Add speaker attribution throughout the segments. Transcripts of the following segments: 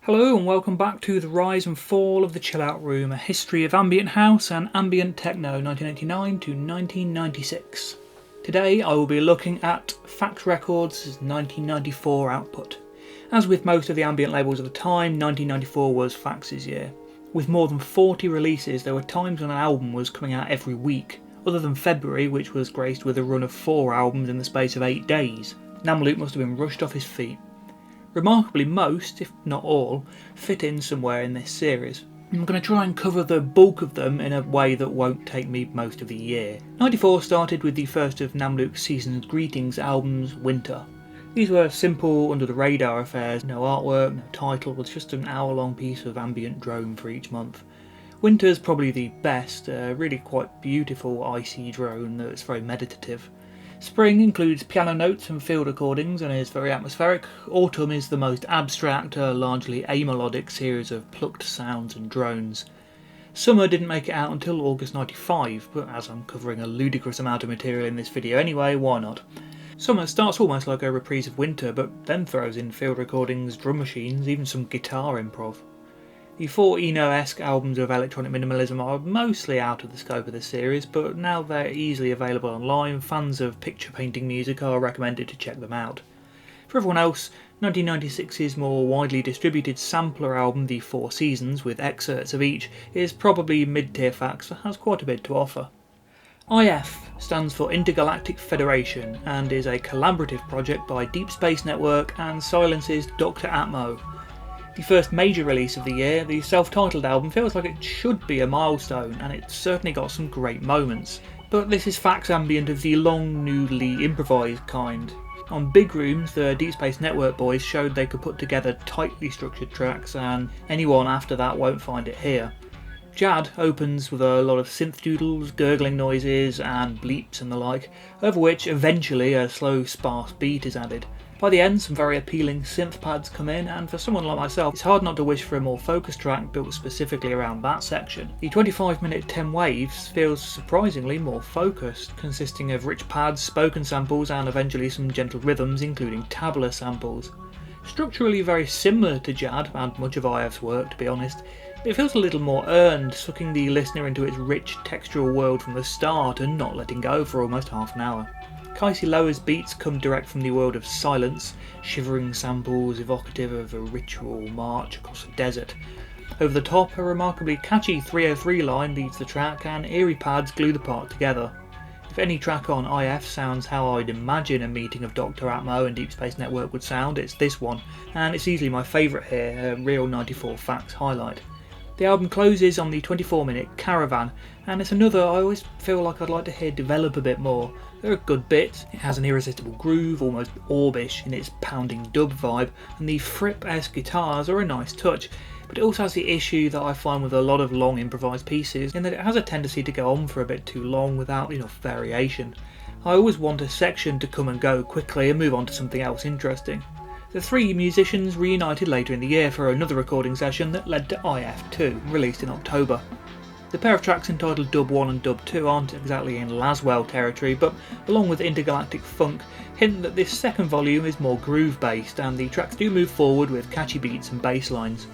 Speaker 1: Hello and welcome back to The Rise and Fall of the Chill Out Room, a history of ambient house and ambient techno 1989 to 1996. Today I will be looking at FAX Records' 1994 output. As with most of the ambient labels of the time, 1994 was FAX's year. With more than 40 releases, there were times when an album was coming out every week, other than February, which was graced with a run of 4 albums in the space of 8 days. Namlook must have been rushed off his feet. Remarkably, most, if not all, fit in somewhere in this series. I'm going to try and cover the bulk of them in a way that won't take me most of the year. 94 started with the first of Namlook's Season's Greetings albums, Winter. These were simple, under-the-radar affairs, no artwork, no title, with just an hour-long piece of ambient drone for each month. Winter's probably the best, really quite beautiful icy drone that's very meditative. Spring includes piano notes and field recordings and is very atmospheric. Autumn is the most abstract, largely amelodic series of plucked sounds and drones. Summer didn't make it out until August 95, but as I'm covering a ludicrous amount of material in this video anyway, why not? Summer starts almost like a reprise of Winter, but then throws in field recordings, drum machines, even some guitar improv. The 4 Eno-esque albums of electronic minimalism are mostly out of the scope of this series, but now they're easily available online, fans of picture painting music are recommended to check them out. For everyone else, 1996's more widely distributed sampler album, The 4 Seasons, with excerpts of each, is probably mid-tier FAX that has quite a bit to offer. IF stands for Intergalactic Federation and is a collaborative project by Deep Space Network and Silence's Dr. Atmo. The first major release of the year, the self-titled album feels like it should be a milestone, and it's certainly got some great moments. But this is FAX Ambient of the long, noodly, improvised kind. On Big Rooms, the Deep Space Network boys showed they could put together tightly structured tracks, and anyone after that won't find it here. Jad opens with a lot of synth doodles, gurgling noises, and bleeps and the like, over which eventually a slow, sparse beat is added. By the end, some very appealing synth pads come in, and for someone like myself, it's hard not to wish for a more focused track built specifically around that section. The 25-minute 10 Waves feels surprisingly more focused, consisting of rich pads, spoken samples, and eventually some gentle rhythms, including tabla samples. Structurally very similar to Jad, and much of IF's work to be honest, but it feels a little more earned, sucking the listener into its rich textural world from the start and not letting go for almost half an hour. Kaisi Loa's beats come direct from the world of silence, shivering samples evocative of a ritual march across a desert. Over the top, a remarkably catchy 303 line leads the track, and eerie pads glue the part together. If any track on IF sounds how I'd imagine a meeting of Dr. Atmo and Deep Space Network would sound, it's this one, and it's easily my favourite here, a real 94 FAX highlight. The album closes on the 24-minute Caravan, and it's another I always feel like I'd like to hear develop a bit more. There are good bits, it has an irresistible groove, almost orbish in its pounding dub vibe, and the Fripp-esque guitars are a nice touch, but it also has the issue that I find with a lot of long improvised pieces, in that it has a tendency to go on for a bit too long without enough variation. I always want a section to come and go quickly and move on to something else interesting. The 3 musicians reunited later in the year for another recording session that led to IF2, released in October. The pair of tracks entitled Dub 1 and Dub 2 aren't exactly in Laswell territory, but along with Intergalactic Funk, hint that this second volume is more groove-based, and the tracks do move forward with catchy beats and bass lines.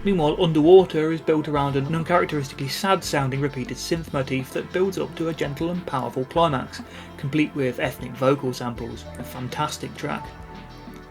Speaker 1: Meanwhile, Underwater is built around an uncharacteristically sad-sounding repeated synth motif that builds up to a gentle and powerful climax, complete with ethnic vocal samples. A fantastic track.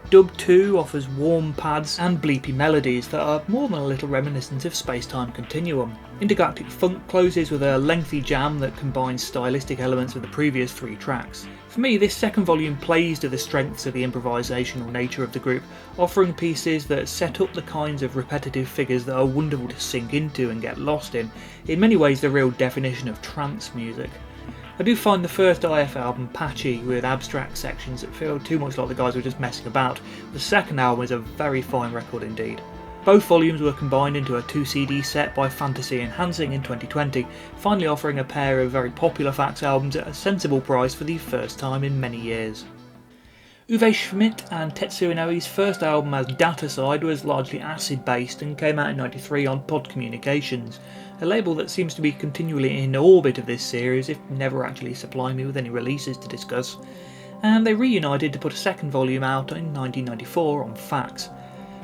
Speaker 1: Dub 2 offers warm pads and bleepy melodies that are more than a little reminiscent of Space-Time Continuum. Intergalactic Funk closes with a lengthy jam that combines stylistic elements of the previous 3 tracks. For me, this second volume plays to the strengths of the improvisational nature of the group, offering pieces that set up the kinds of repetitive figures that are wonderful to sink into and get lost in many ways the real definition of trance music. I do find the first IF album patchy, with abstract sections that feel too much like the guys were just messing about. The second album is a very fine record indeed. Both volumes were combined into a 2 CD set by Fantasy Enhancing in 2020, finally offering a pair of very popular FAX albums at a sensible price for the first time in many years. Uwe Schmidt and Tetsuya Inoe's first album as DATacide was largely acid-based and came out in '93 on Pod Communications, a label that seems to be continually in orbit of this series, if never actually supplying me with any releases to discuss, and they reunited to put a second volume out in 1994 on FAX.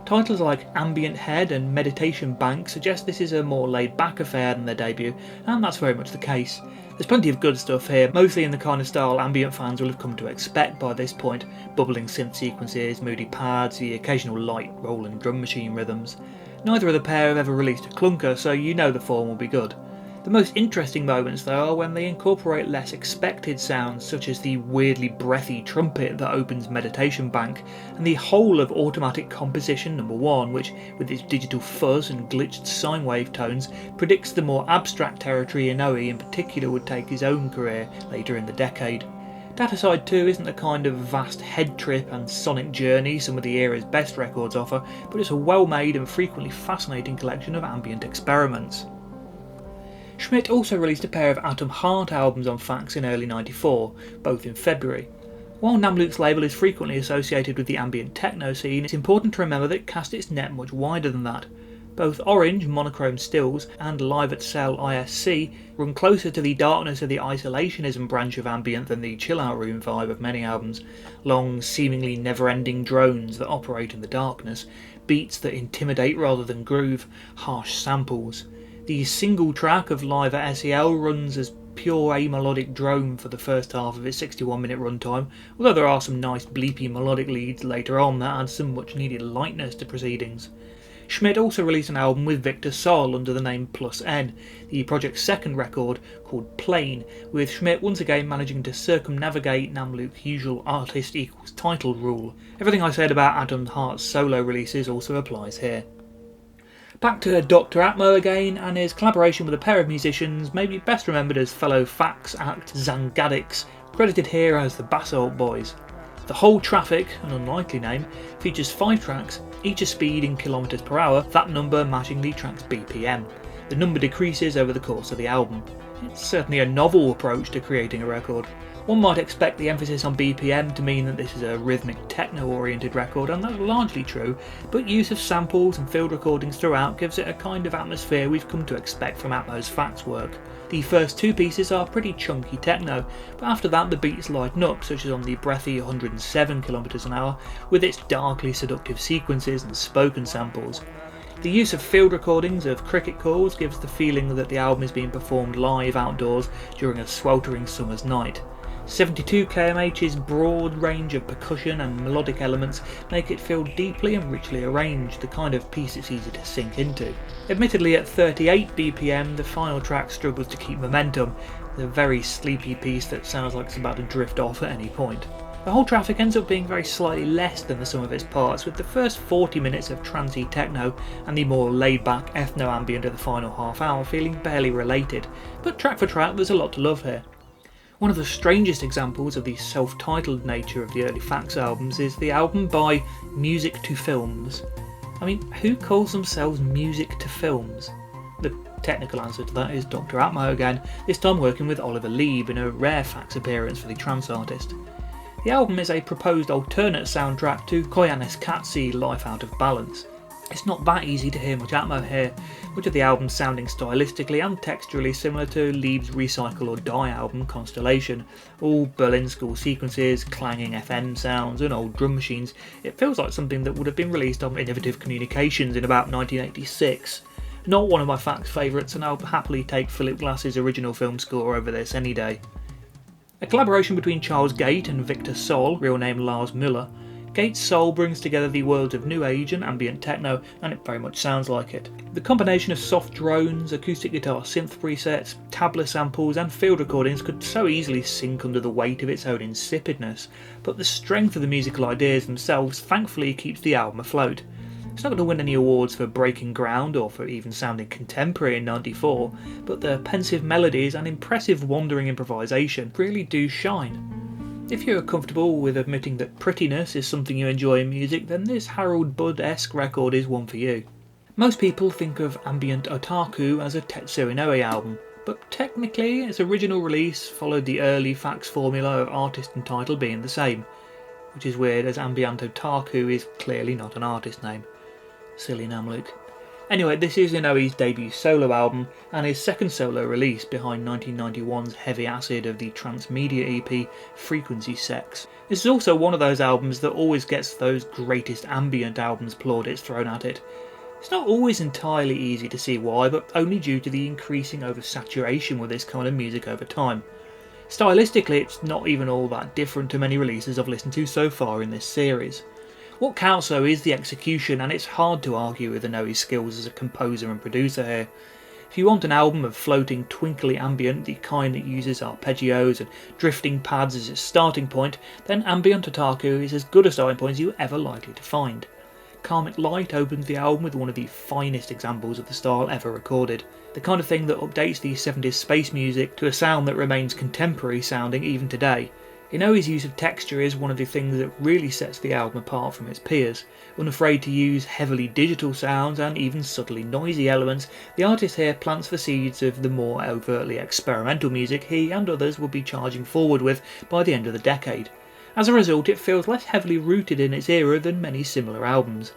Speaker 1: Titles like Ambient Head and Meditation Bank suggest this is a more laid-back affair than their debut, and that's very much the case. There's plenty of good stuff here, mostly in the kind of style ambient fans will have come to expect by this point: bubbling synth sequences, moody pads, the occasional light rolling drum machine rhythms. Neither of the pair have ever released a clunker, so you know the form will be good. The most interesting moments though are when they incorporate less expected sounds, such as the weirdly breathy trumpet that opens Meditation Bank, and the whole of Automatic Composition No. 1, which, with its digital fuzz and glitched sine wave tones, predicts the more abstract territory Inoue in particular would take his own career later in the decade. DATacide II isn't the kind of vast head trip and sonic journey some of the era's best records offer, but it's a well-made and frequently fascinating collection of ambient experiments. Schmidt also released a pair of Atom Heart albums on FAX in early '94, both in February. While Namlook's label is frequently associated with the ambient techno scene, it's important to remember that it cast its net much wider than that. Both Orange Monochrome stills and Live at Cell ISC run closer to the darkness of the isolationism branch of ambient than the chill-out room vibe of many albums. Long, seemingly never-ending drones that operate in the darkness, beats that intimidate rather than groove, harsh samples. The single track of Live at SEL runs as pure amelodic drone for the first half of its 61-minute runtime, although there are some nice bleepy melodic leads later on that add some much needed lightness to proceedings. Schmidt also released an album with Victor Sol under the name Plus N, the project's second record called Plane, with Schmidt once again managing to circumnavigate Namlook's usual artist equals title rule. Everything I said about Atom Heart's solo releases also applies here. Back to Dr. Atmo again, and his collaboration with a pair of musicians may be best remembered as fellow FAX act Zangadix, credited here as the Basalt Boys. The Whole Traffic, an unlikely name, features 5 tracks, each a speed in kilometers per hour, that number matching the track's BPM. The number decreases over the course of the album. It's certainly a novel approach to creating a record. One might expect the emphasis on BPM to mean that this is a rhythmic techno-oriented record, and that's largely true, but use of samples and field recordings throughout gives it a kind of atmosphere we've come to expect from Atmo's FAX work. The first 2 pieces are pretty chunky techno, but after that the beats lighten up, such as on the breathy 107 km an hour, with its darkly seductive sequences and spoken samples. The use of field recordings of cricket calls gives the feeling that the album is being performed live outdoors during a sweltering summer's night. 72 kmh's broad range of percussion and melodic elements make it feel deeply and richly arranged, the kind of piece it's easy to sink into. Admittedly, at 38 BPM, the final track struggles to keep momentum, the very sleepy piece that sounds like it's about to drift off at any point. The Whole Traffic ends up being very slightly less than the sum of its parts, with the first 40 minutes of trancey techno and the more laid-back ethno-ambient of the final half hour feeling barely related, but track for track there's a lot to love here. One of the strangest examples of the self-titled nature of the early FAX albums is the album by Music to Films. I mean, who calls themselves Music to Films? The technical answer to that is Dr. Atmo again, this time working with Oliver Lieb in a rare FAX appearance for the trance artist. The album is a proposed alternate soundtrack to Koyanis Katsi Life Out of Balance. It's not that easy to hear much Atmo here, much of the album sounding stylistically and texturally similar to Lieb's Recycle or Die album Constellation. All Berlin School sequences, clanging FM sounds and old drum machines. It feels like something that would have been released on Innovative Communications in about 1986. Not one of my FAX favourites, and I'll happily take Philip Glass's original film score over this any day. A collaboration between Charles Gate and Victor Sol, real name Lars Müller. Gate's soul brings together the worlds of New Age and Ambient Techno, and it very much sounds like it. The combination of soft drones, acoustic guitar synth presets, tabla samples and field recordings could so easily sink under the weight of its own insipidness, but the strength of the musical ideas themselves thankfully keeps the album afloat. It's not going to win any awards for breaking ground or for even sounding contemporary in '94, but the pensive melodies and impressive wandering improvisation really do shine. If you're comfortable with admitting that prettiness is something you enjoy in music, then this Harold Budd-esque record is one for you. Most people think of Ambient Otaku as a Tetsuo Inoue album, but technically its original release followed the early FAX formula of artist and title being the same, which is weird as Ambient Otaku is clearly not an artist name. Silly Namlook. Anyway, this is Inoi's debut solo album and his second solo release behind 1991's heavy acid of the Transmedia EP Frequency Sex. This is also one of those albums that always gets those greatest ambient albums plaudits thrown at it. It's not always entirely easy to see why, but only due to the increasing oversaturation with this kind of music over time. Stylistically, it's not even all that different to many releases I've listened to so far in this series. What counts though is the execution, and it's hard to argue with Inoi's skills as a composer and producer here. If you want an album of floating, twinkly ambient, the kind that uses arpeggios and drifting pads as its starting point, then Ambient Otaku is as good a starting point as you're ever likely to find. Karmic Light opens the album with one of the finest examples of the style ever recorded, the kind of thing that updates the 70s space music to a sound that remains contemporary sounding even today. Inoi's use of texture is one of the things that really sets the album apart from its peers. Unafraid to use heavily digital sounds and even subtly noisy elements, the artist here plants the seeds of the more overtly experimental music he and others will be charging forward with by the end of the decade. As a result, it feels less heavily rooted in its era than many similar albums.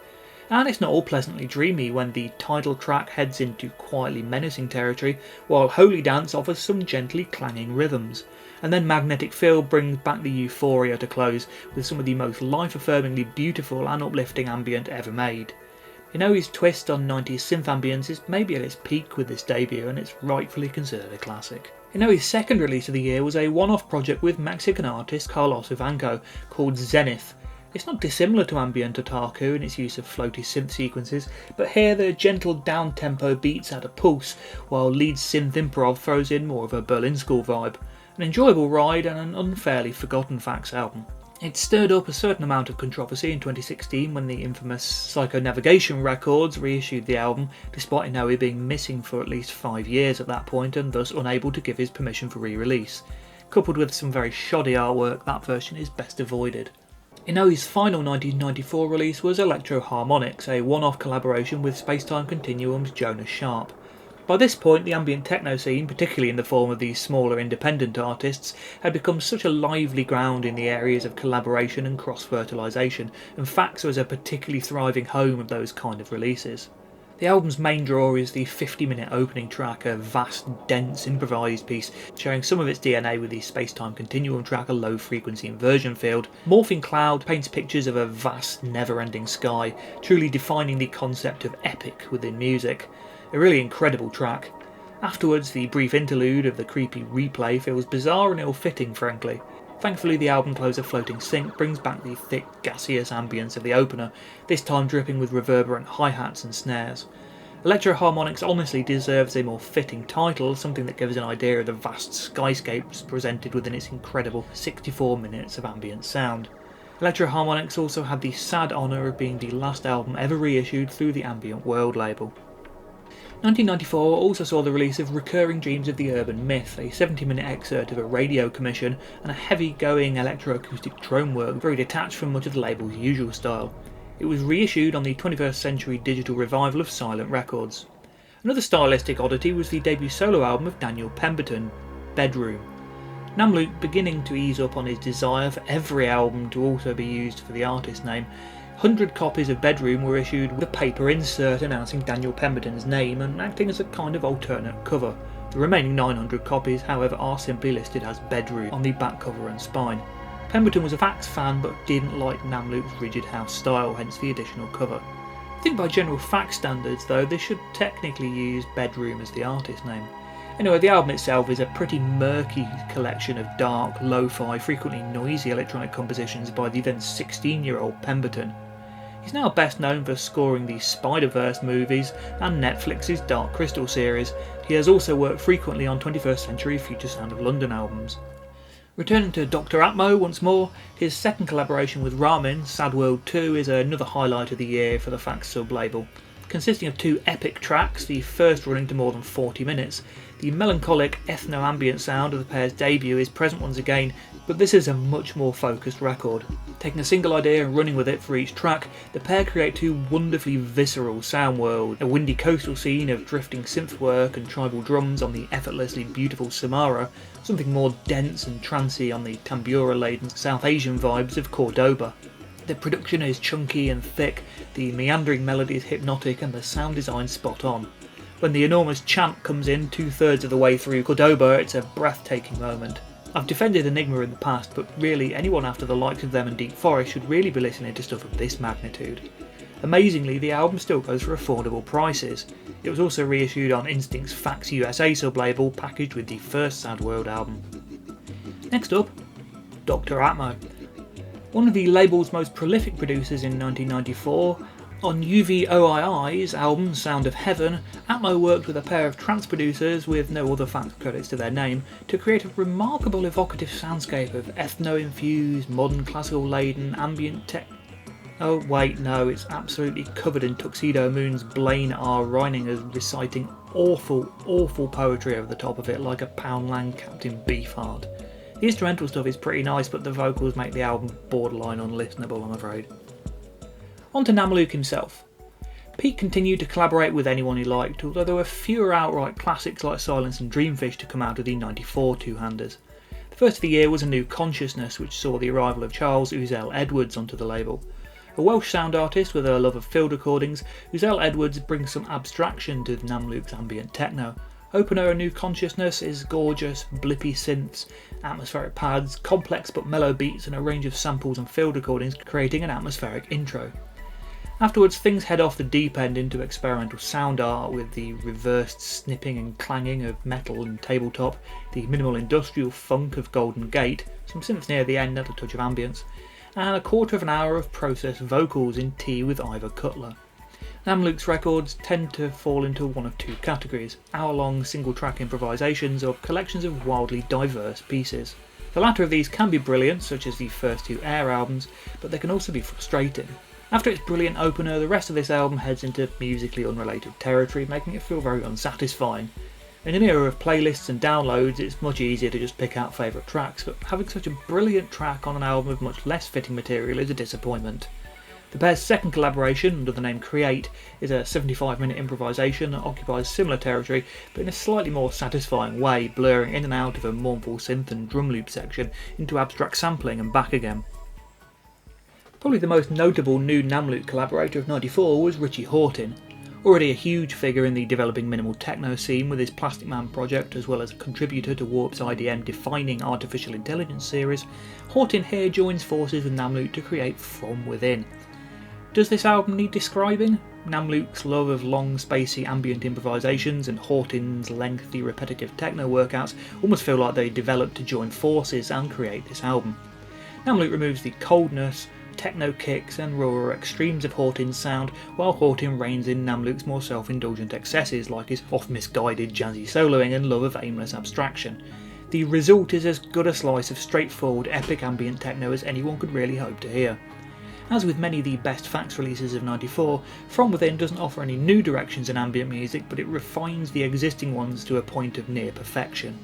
Speaker 1: And it's not all pleasantly dreamy when the title track heads into quietly menacing territory, while Holy Dance offers some gently clanging rhythms. And then Magnetic Field brings back the euphoria to close with some of the most life-affirmingly beautiful and uplifting ambient ever made. Inoi's twist on 90s synth ambience is maybe at its peak with this debut, and it's rightfully considered a classic. Inoi's second release of the year was a one-off project with Mexican artist Carlos Ivanko called Zenith. It's not dissimilar to Ambient Otaku in its use of floaty synth sequences, but here the gentle down-tempo beats add a pulse, while lead synth improv throws in more of a Berlin School vibe. An enjoyable ride and an unfairly forgotten FAX album. It stirred up a certain amount of controversy in 2016 when the infamous Psycho Navigation Records reissued the album, despite Inoi being missing for at least 5 years at that point and thus unable to give his permission for re-release. Coupled with some very shoddy artwork, that version is best avoided. Inoi's final 1994 release was Electro Harmonix, a one-off collaboration with Spacetime Continuum's Jonas Sharp. By this point, the ambient techno scene, particularly in the form of these smaller independent artists, had become such a lively ground in the areas of collaboration and cross-fertilisation, and FAX was a particularly thriving home of those kind of releases. The album's main draw is the 50-minute opening track, a vast, dense, improvised piece, sharing some of its DNA with the Spacetime Continuum track, a low-frequency inversion field. Morphing Cloud paints pictures of a vast, never-ending sky, truly defining the concept of epic within music. A really incredible track. Afterwards, the brief interlude of the creepy replay feels bizarre and ill-fitting, frankly. Thankfully, the album closer Floating Sync brings back the thick, gaseous ambience of the opener, this time dripping with reverberant hi-hats and snares. Electro Harmonix honestly deserves a more fitting title, something that gives an idea of the vast skyscapes presented within its incredible 64 minutes of ambient sound. Electro Harmonix also had the sad honour of being the last album ever reissued through the Ambient World label. 1994 also saw the release of Recurring Dreams of the Urban Myth, a 70-minute excerpt of a radio commission and a heavy-going electroacoustic drone work very detached from much of the label's usual style. It was reissued on the 21st Century Digital Revival of Silent Records. Another stylistic oddity was the debut solo album of Daniel Pemberton, Bedroom. Namlook, beginning to ease up on his desire for every album to also be used for the artist name, 100 copies of Bedroom were issued with a paper insert announcing Daniel Pemberton's name and acting as a kind of alternate cover. The remaining 900 copies, however, are simply listed as Bedroom on the back cover and spine. Pemberton was a FAX fan but didn't like Namlook's rigid house style, hence the additional cover. I think by general FAX standards though, they should technically use Bedroom as the artist name. Anyway, the album itself is a pretty murky collection of dark, lo-fi, frequently noisy electronic compositions by the then 16-year-old Pemberton. He's now best known for scoring the Spider-Verse movies and Netflix's Dark Crystal series. He has also worked frequently on 21st Century Future Sound of London albums. Returning to Dr. Atmo once more, his second collaboration with Ramin, Sad World 2, is another highlight of the year for the FAX sub-label. Consisting of 2 epic tracks, the first running to more than 40 minutes, the melancholic ethno-ambient sound of the pair's debut is present once again, but this is a much more focused record. Taking a single idea and running with it for each track, the pair create 2 wonderfully visceral sound worlds, a windy coastal scene of drifting synthwork and tribal drums on the effortlessly beautiful Samara, something more dense and trancey on the tambura-laden South Asian vibes of Cordoba. The production is chunky and thick, the meandering melody is hypnotic and the sound design spot on. When the enormous chant comes in 2/3 of the way through Cordoba, it's a breathtaking moment. I've defended Enigma in the past, but really anyone after the likes of them and Deep Forest should really be listening to stuff of this magnitude. Amazingly, the album still goes for affordable prices. It was also reissued on Instinct's FAX USA sub-label, packaged with the first Sad World album. Next up, Dr. Atmo. One of the label's most prolific producers in 1994, on UVOII's album Sound of Heaven, Atmo worked with a pair of trance producers with no other FAX credits to their name to create a remarkable evocative soundscape of ethno-infused, modern classical laden, ambient tech. Oh wait, no, it's absolutely covered in Tuxedo Moon's Blaine R. Reininger's reciting awful, awful poetry over the top of it like a Poundland Captain Beefheart. The instrumental stuff is pretty nice, but the vocals make the album borderline unlistenable, I'm afraid. On to Namlook himself. Pete continued to collaborate with anyone he liked, although there were fewer outright classics like Silence and Dreamfish to come out of the 94 two-handers. The first of the year was A New Consciousness, which saw the arrival of Charles Uzel Edwards onto the label. A Welsh sound artist with a love of field recordings, Uzel Edwards brings some abstraction to Namlook's ambient techno. Opener A New Consciousness is gorgeous, blippy synths, atmospheric pads, complex but mellow beats and a range of samples and field recordings creating an atmospheric intro. Afterwards, things head off the deep end into experimental sound art with the reversed snipping and clanging of metal and tabletop, the minimal industrial funk of Golden Gate, some synths near the end and a touch of ambience, and a quarter of an hour of processed vocals in Tea with Ivor Cutler. Namlook's records tend to fall into one of two categories: hour-long single-track improvisations or collections of wildly diverse pieces. The latter of these can be brilliant, such as the first two Air albums, but they can also be frustrating. After its brilliant opener, the rest of this album heads into musically unrelated territory, making it feel very unsatisfying. In an era of playlists and downloads, it's much easier to just pick out favourite tracks, but having such a brilliant track on an album of much less fitting material is a disappointment. The pair's second collaboration, under the name Create, is a 75-minute improvisation that occupies similar territory, but in a slightly more satisfying way, blurring in and out of a mournful synth and drum loop section into abstract sampling and back again. Probably the most notable new Namlook collaborator of '94 was Richie Hawtin. Already a huge figure in the developing minimal techno scene with his Plastic Man project, as well as a contributor to Warp's IDM defining artificial intelligence series, Hawtin here joins forces with Namlook to create From Within. Does this album need describing? Namlook's love of long, spacey ambient improvisations and Hawtin's lengthy, repetitive techno workouts almost feel like they developed to join forces and create this album. Namlook removes the coldness, techno kicks and rawer extremes of Hawtin's sound, while Hawtin reins in Namlook's more self-indulgent excesses like his oft-misguided jazzy soloing and love of aimless abstraction. The result is as good a slice of straightforward epic ambient techno as anyone could really hope to hear. As with many of the best FAX releases of '94, From Within doesn't offer any new directions in ambient music, but it refines the existing ones to a point of near perfection.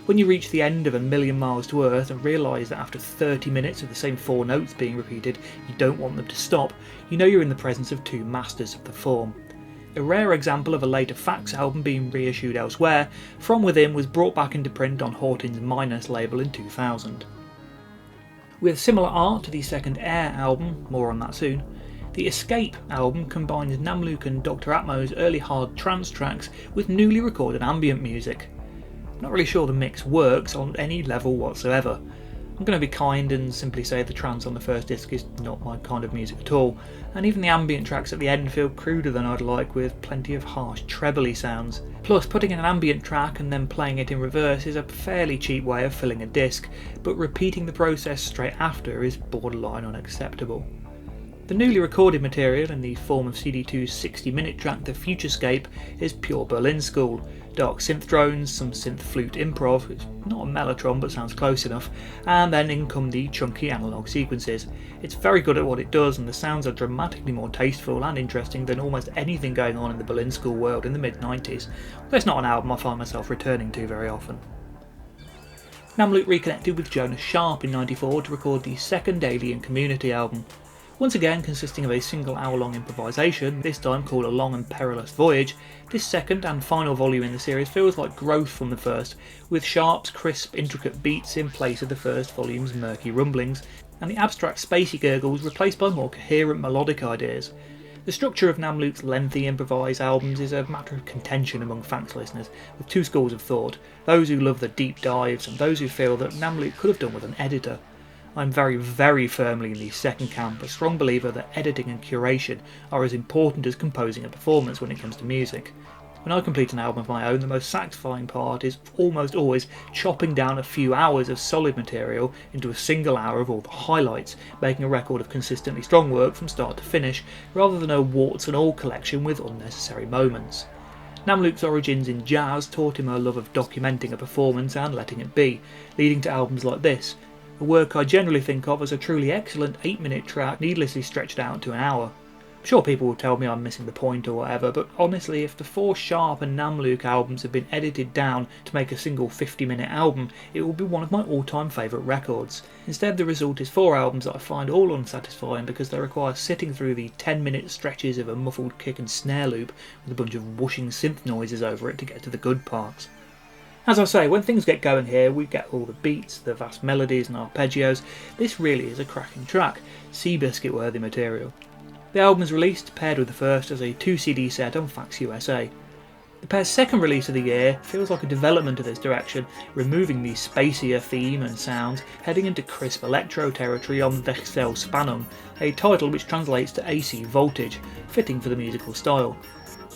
Speaker 1: When you reach the end of A Million Miles to Earth and realise that after 30 minutes of the same 4 notes being repeated, you don't want them to stop, you know you're in the presence of two masters of the form. A rare example of a later FAX album being reissued elsewhere, From Within was brought back into print on Hawtin's Minus label in 2000. With similar art to the second Air album, more on that soon, the Escape album combines Namlook and Dr. Atmo's early hard trance tracks with newly recorded ambient music. I'm not really sure the mix works on any level whatsoever. I'm going to be kind and simply say the trance on the first disc is not my kind of music at all, and even the ambient tracks at the end feel cruder than I'd like, with plenty of harsh trebly sounds. Plus, putting in an ambient track and then playing it in reverse is a fairly cheap way of filling a disc, but repeating the process straight after is borderline unacceptable. The newly recorded material in the form of CD2's 60-minute track The Futurescape is pure Berlin school. Dark synth drones, some synth flute improv, it's not a mellotron but sounds close enough, and then in come the chunky analogue sequences. It's very good at what it does, and the sounds are dramatically more tasteful and interesting than almost anything going on in the Berlin school world in the mid-90s. That's not an album I find myself returning to very often. Namlook reconnected with Jonas Sharp in '94 to record the second Alien Community album. Once again consisting of a single hour-long improvisation, this time called A Long and Perilous Voyage, this second and final volume in the series feels like growth from the first, with Sharp's crisp, intricate beats in place of the first volume's murky rumblings. and the abstract spacey gurgles replaced by more coherent melodic ideas. The structure of Namlook's lengthy improvised albums is a matter of contention among FAX listeners, with two schools of thought, those who love the deep dives and those who feel that Namlook could have done with an editor. I'm very, very firmly in the second camp, a strong believer that editing and curation are as important as composing a performance when it comes to music. When I complete an album of my own, the most satisfying part is almost always chopping down a few hours of solid material into a single hour of all the highlights, making a record of consistently strong work from start to finish, rather than a warts and all collection with unnecessary moments. Namlook's origins in jazz taught him a love of documenting a performance and letting it be, leading to albums like this, a work I generally think of as a truly excellent 8-minute track needlessly stretched out to an hour. I'm sure people will tell me I'm missing the point or whatever, but honestly, if the 4 Sharp and Namlook albums had been edited down to make a single 50-minute album, it would be one of my all-time favourite records. Instead, the result is 4 albums that I find all unsatisfying because they require sitting through the 10-minute stretches of a muffled kick and snare loop with a bunch of whooshing synth noises over it to get to the good parts. As I say, when things get going here, we get all the beats, the vast melodies and arpeggios. This really is a cracking track, Seabiscuit worthy material. The album is released, paired with the first, as a 2-CD set on FAX USA. The pair's second release of the year feels like a development of this direction, removing the spacier theme and sounds, heading into crisp electro territory on Wechselspannung, a title which translates to AC voltage, fitting for the musical style.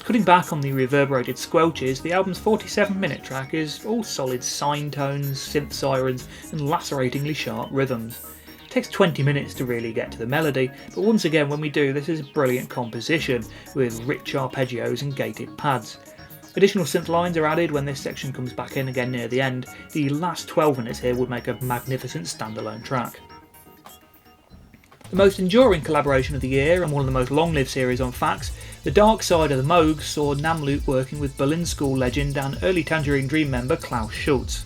Speaker 1: Cutting back on the reverberated squelches, the album's 47-minute track is all solid sine tones, synth sirens and laceratingly sharp rhythms. It takes 20 minutes to really get to the melody, but once again when we do, this is a brilliant composition with rich arpeggios and gated pads. Additional synth lines are added when this section comes back in again near the end. The last 12 minutes here would make a magnificent standalone track. The most enduring collaboration of the year and one of the most long-lived series on FAX, The Dark Side of the Moog saw Namlook working with Berlin School legend and early Tangerine Dream member Klaus Schulze.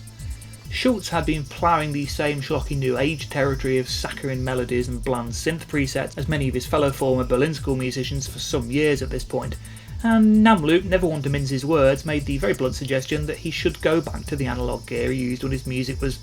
Speaker 1: Schulze had been ploughing the same schlocky new age territory of saccharine melodies and bland synth presets as many of his fellow former Berlin School musicians for some years at this point, and Namlook, never one to mince his words, made the very blunt suggestion that he should go back to the analogue gear he used when his music was,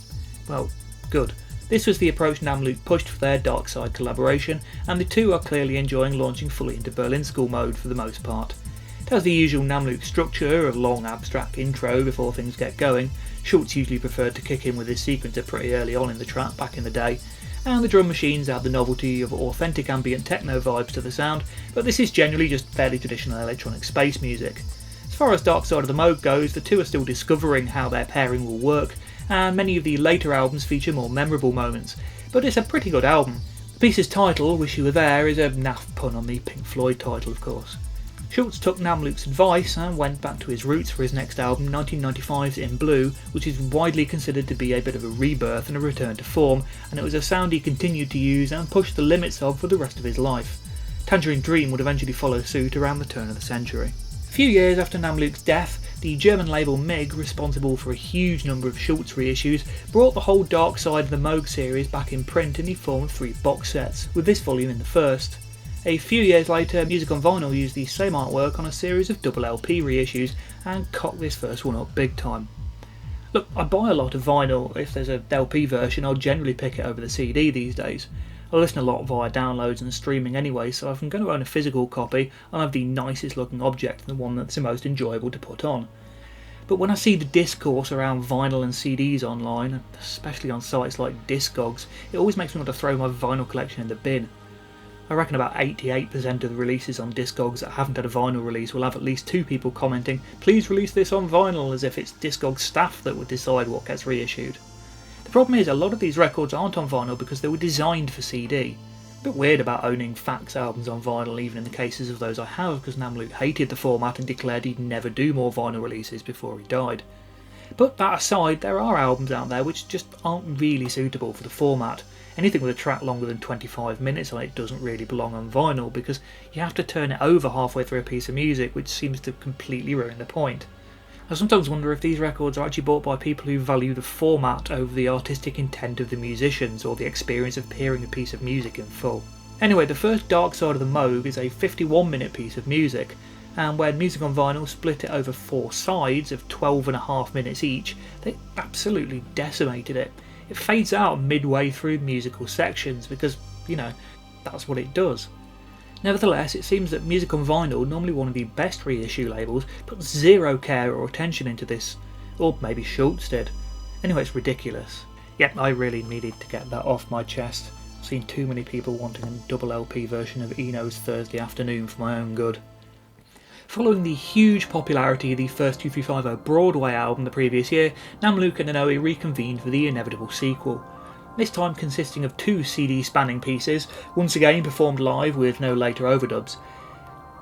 Speaker 1: well, good. This was the approach Namlook pushed for their Dark Side collaboration, and the two are clearly enjoying launching fully into Berlin School mode for the most part. It has the usual Namlook structure of long abstract intro before things get going. Schulze usually preferred to kick in with his sequencer pretty early on in the track back in the day, and the drum machines add the novelty of authentic ambient techno vibes to the sound, but this is generally just fairly traditional electronic space music. As far as Dark Side of the Moog goes, the two are still discovering how their pairing will work, and many of the later albums feature more memorable moments, but it's a pretty good album. The piece's title, Wish You Were There, is a naff pun on the Pink Floyd title of course. Schulze took Namlook's advice and went back to his roots for his next album, 1995's In Blue, which is widely considered to be a bit of a rebirth and a return to form, and it was a sound he continued to use and push the limits of for the rest of his life. Tangerine Dream would eventually follow suit around the turn of the century. A few years after Namlook's death, the German label MIG, responsible for a huge number of Schulze reissues, brought the whole Dark Side of the Moog series back in print in the form of 3 box sets, with this volume in the first. A few years later, Music on Vinyl used the same artwork on a series of double LP reissues and cocked this first one up big time. Look, I buy a lot of vinyl. If there's a LP version, I'll generally pick it over the CD these days. I listen a lot via downloads and streaming anyway, so if I'm going to own a physical copy, I'll have the nicest looking object and the one that's the most enjoyable to put on. But when I see the discourse around vinyl and CDs online, especially on sites like Discogs, it always makes me want to throw my vinyl collection in the bin. I reckon about 88% of the releases on Discogs that haven't had a vinyl release will have at least 2 people commenting, "Please release this on vinyl," as if it's Discogs staff that would decide what gets reissued. The problem is a lot of these records aren't on vinyl because they were designed for CD. A bit weird about owning FAX albums on vinyl even in the cases of those I have, because Namlook hated the format and declared he'd never do more vinyl releases before he died. But that aside, there are albums out there which just aren't really suitable for the format. Anything with a track longer than 25 minutes on it doesn't really belong on vinyl because you have to turn it over halfway through a piece of music, which seems to completely ruin the point. I sometimes wonder if these records are actually bought by people who value the format over the artistic intent of the musicians or the experience of hearing a piece of music in full. Anyway, the first Dark Side of the Moog is a 51-minute piece of music, and when Music on Vinyl split it over 4 sides of 12.5 minutes each, they absolutely decimated it. it fades out midway through musical sections because, you know, that's what it does. Nevertheless, it seems that Music on Vinyl, normally one of the best reissue labels, puts zero care or attention into this, or maybe Schultz did. Anyway, it's ridiculous. Yep, I really needed to get that off my chest. I've seen too many people wanting a double LP version of Eno's Thursday Afternoon for my own good. Following the huge popularity of the first 2350 Broadway album the previous year, Namlook and Inoue reconvened for the inevitable sequel. This time consisting of 2 CD spanning pieces, once again performed live with no later overdubs.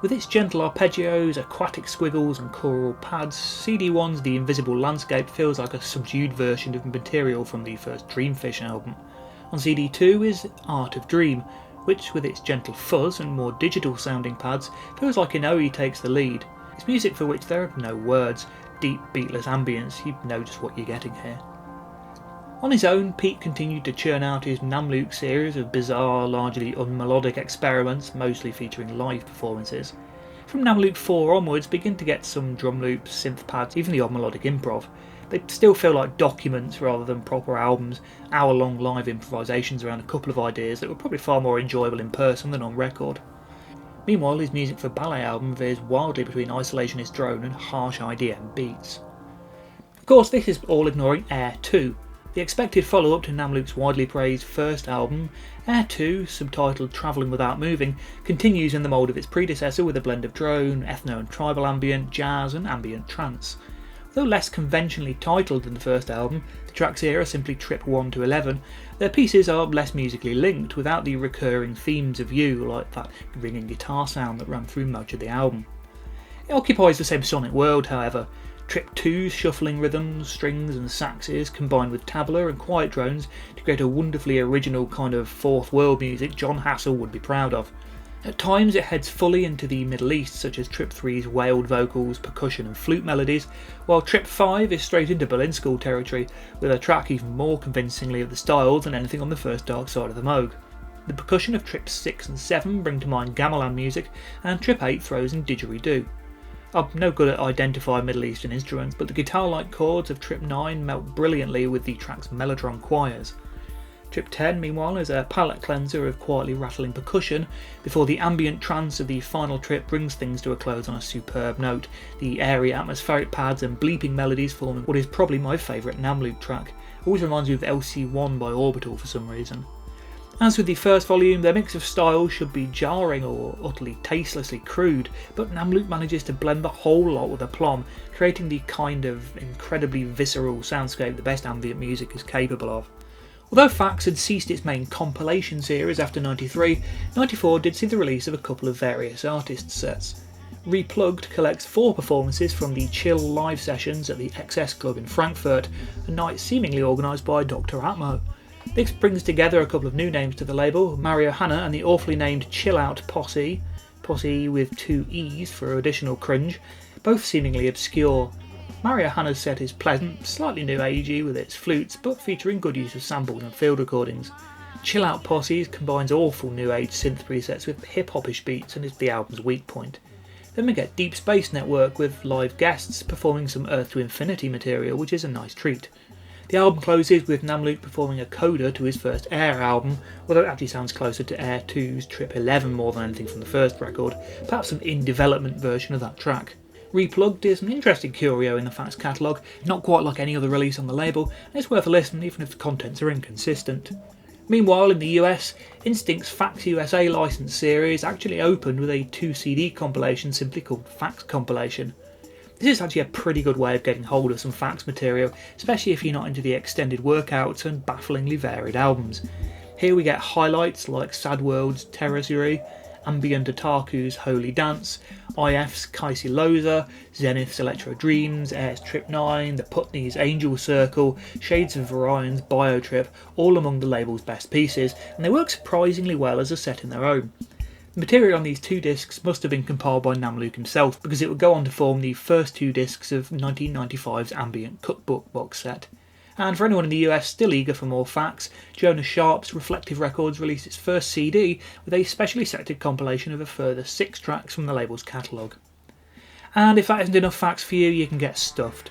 Speaker 1: With its gentle arpeggios, aquatic squiggles and choral pads, CD1's The Invisible Landscape feels like a subdued version of material from the first Dreamfish album. On CD2 is Art of Dream, which with its gentle fuzz and more digital sounding pads feels like Inoue takes the lead. It's music for which there are no words, deep beatless ambience, you know just what you're getting here. On his own, Pete continued to churn out his Namlook series of bizarre, largely unmelodic experiments, mostly featuring live performances. From Namlook 4 onwards, begin to get some drum loops, synth pads, even the odd melodic improv. They still feel like documents rather than proper albums, hour-long live improvisations around a couple of ideas that were probably far more enjoyable in person than on record. Meanwhile, his music for ballet album veers wildly between isolationist drone and harsh IDM beats. Of course, this is all ignoring Air 2. The expected follow-up to Namlook's widely praised first album, Air 2, subtitled Travelling Without Moving, continues in the mould of its predecessor with a blend of drone, ethno and tribal ambient, jazz and ambient trance. Though less conventionally titled than the first album, the tracks here are simply Trip 1 to 11, their pieces are less musically linked without the recurring themes of you, like that ringing guitar sound that ran through much of the album. It occupies the same sonic world, however. Trip 2's shuffling rhythms, strings and saxes combined with tabla and quiet drones to create a wonderfully original kind of fourth world music John Hassell would be proud of. At times it heads fully into the Middle East, such as Trip 3's wailed vocals, percussion and flute melodies, while Trip 5 is straight into Berlin School territory, with a track even more convincingly of the style than anything on the first Dark Side of the Moog. The percussion of Trips 6 and 7 bring to mind gamelan music, and Trip 8 throws in didgeridoo. I'm no good at identifying Middle Eastern instruments, but the guitar-like chords of Trip 9 melt brilliantly with the track's mellotron choirs. Trip 10, meanwhile, is a palate cleanser of quietly rattling percussion, before the ambient trance of the final trip brings things to a close on a superb note, the airy atmospheric pads and bleeping melodies forming what is probably my favourite Namlook track. Always reminds me of LC1 by Orbital for some reason. As with the first volume, their mix of styles should be jarring or utterly tastelessly crude, but Namlook manages to blend the whole lot with aplomb, creating the kind of incredibly visceral soundscape the best ambient music is capable of. Although FAX had ceased its main compilation series after 93, 94 did see the release of a couple of various artist sets. Replugged collects 4 performances from the Chill live sessions at the XS Club in Frankfurt, a night seemingly organised by Dr. Atmo. This brings together a couple of new names to the label, Mario Hanna and the awfully named Chill Out Posse with 2 E's for additional cringe, both seemingly obscure. Mario Hanna's set is pleasant, slightly new agey with its flutes, but featuring good use of samples and field recordings. Chill Out Posse combines awful new age synth presets with hip-hoppish beats and is the album's weak point. Then we get Deep Space Network with live guests performing some Earth to Infinity material, which is a nice treat. The album closes with Namlook performing a coda to his first Air album, although it actually sounds closer to Air 2's Trip 11 more than anything from the first record, perhaps an in-development version of that track. Replugged is an interesting curio in the FAX catalogue, not quite like any other release on the label, and it's worth a listen even if the contents are inconsistent. Meanwhile, in the US, Instinct's FAX USA licensed series actually opened with a 2 CD compilation simply called FAX Compilation. This is actually a pretty good way of getting hold of some FAX material, especially if you're not into the extended workouts and bafflingly varied albums. Here we get highlights like Sad World's Terracery, Ambient Otaku's Holy Dance, IF's Kaisi Loza, Zenith's Electro Dreams, Air's Trip 9, the Putney's Angel Circle, Shades of Orion's Biotrip, all among the label's best pieces, and they work surprisingly well as a set in their own. The material on these 2 discs must have been compiled by Namlook himself, because it would go on to form the first 2 discs of 1995's Ambient Cookbook box set. And for anyone in the US still eager for more FAX, Jonas Sharp's Reflective Records released its first CD with a specially selected compilation of a further 6 tracks from the label's catalogue. And if that isn't enough FAX for you, you can get stuffed.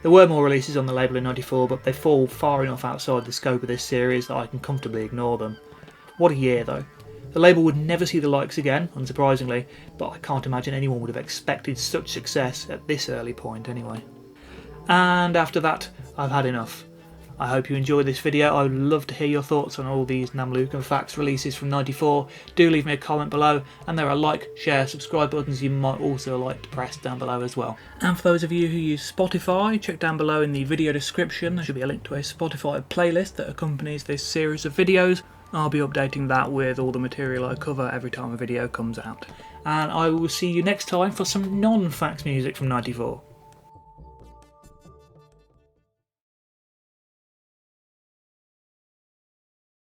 Speaker 1: There were more releases on the label in '94, but they fall far enough outside the scope of this series that I can comfortably ignore them. What a year though. The label would never see the likes again, unsurprisingly, but I can't imagine anyone would have expected such success at this early point anyway. And after that, I've had enough. I hope you enjoyed this video. I would love to hear your thoughts on all these Namlook and FAX releases from '94. Do leave me a comment below, and there are like, share, subscribe buttons you might also like to press down below as well. And for those of you who use Spotify, check down below in the video description. There should be a link to a Spotify playlist that accompanies this series of videos. I'll be updating that with all the material I cover every time a video comes out. And I will see you next time for some non-FAX music from '94.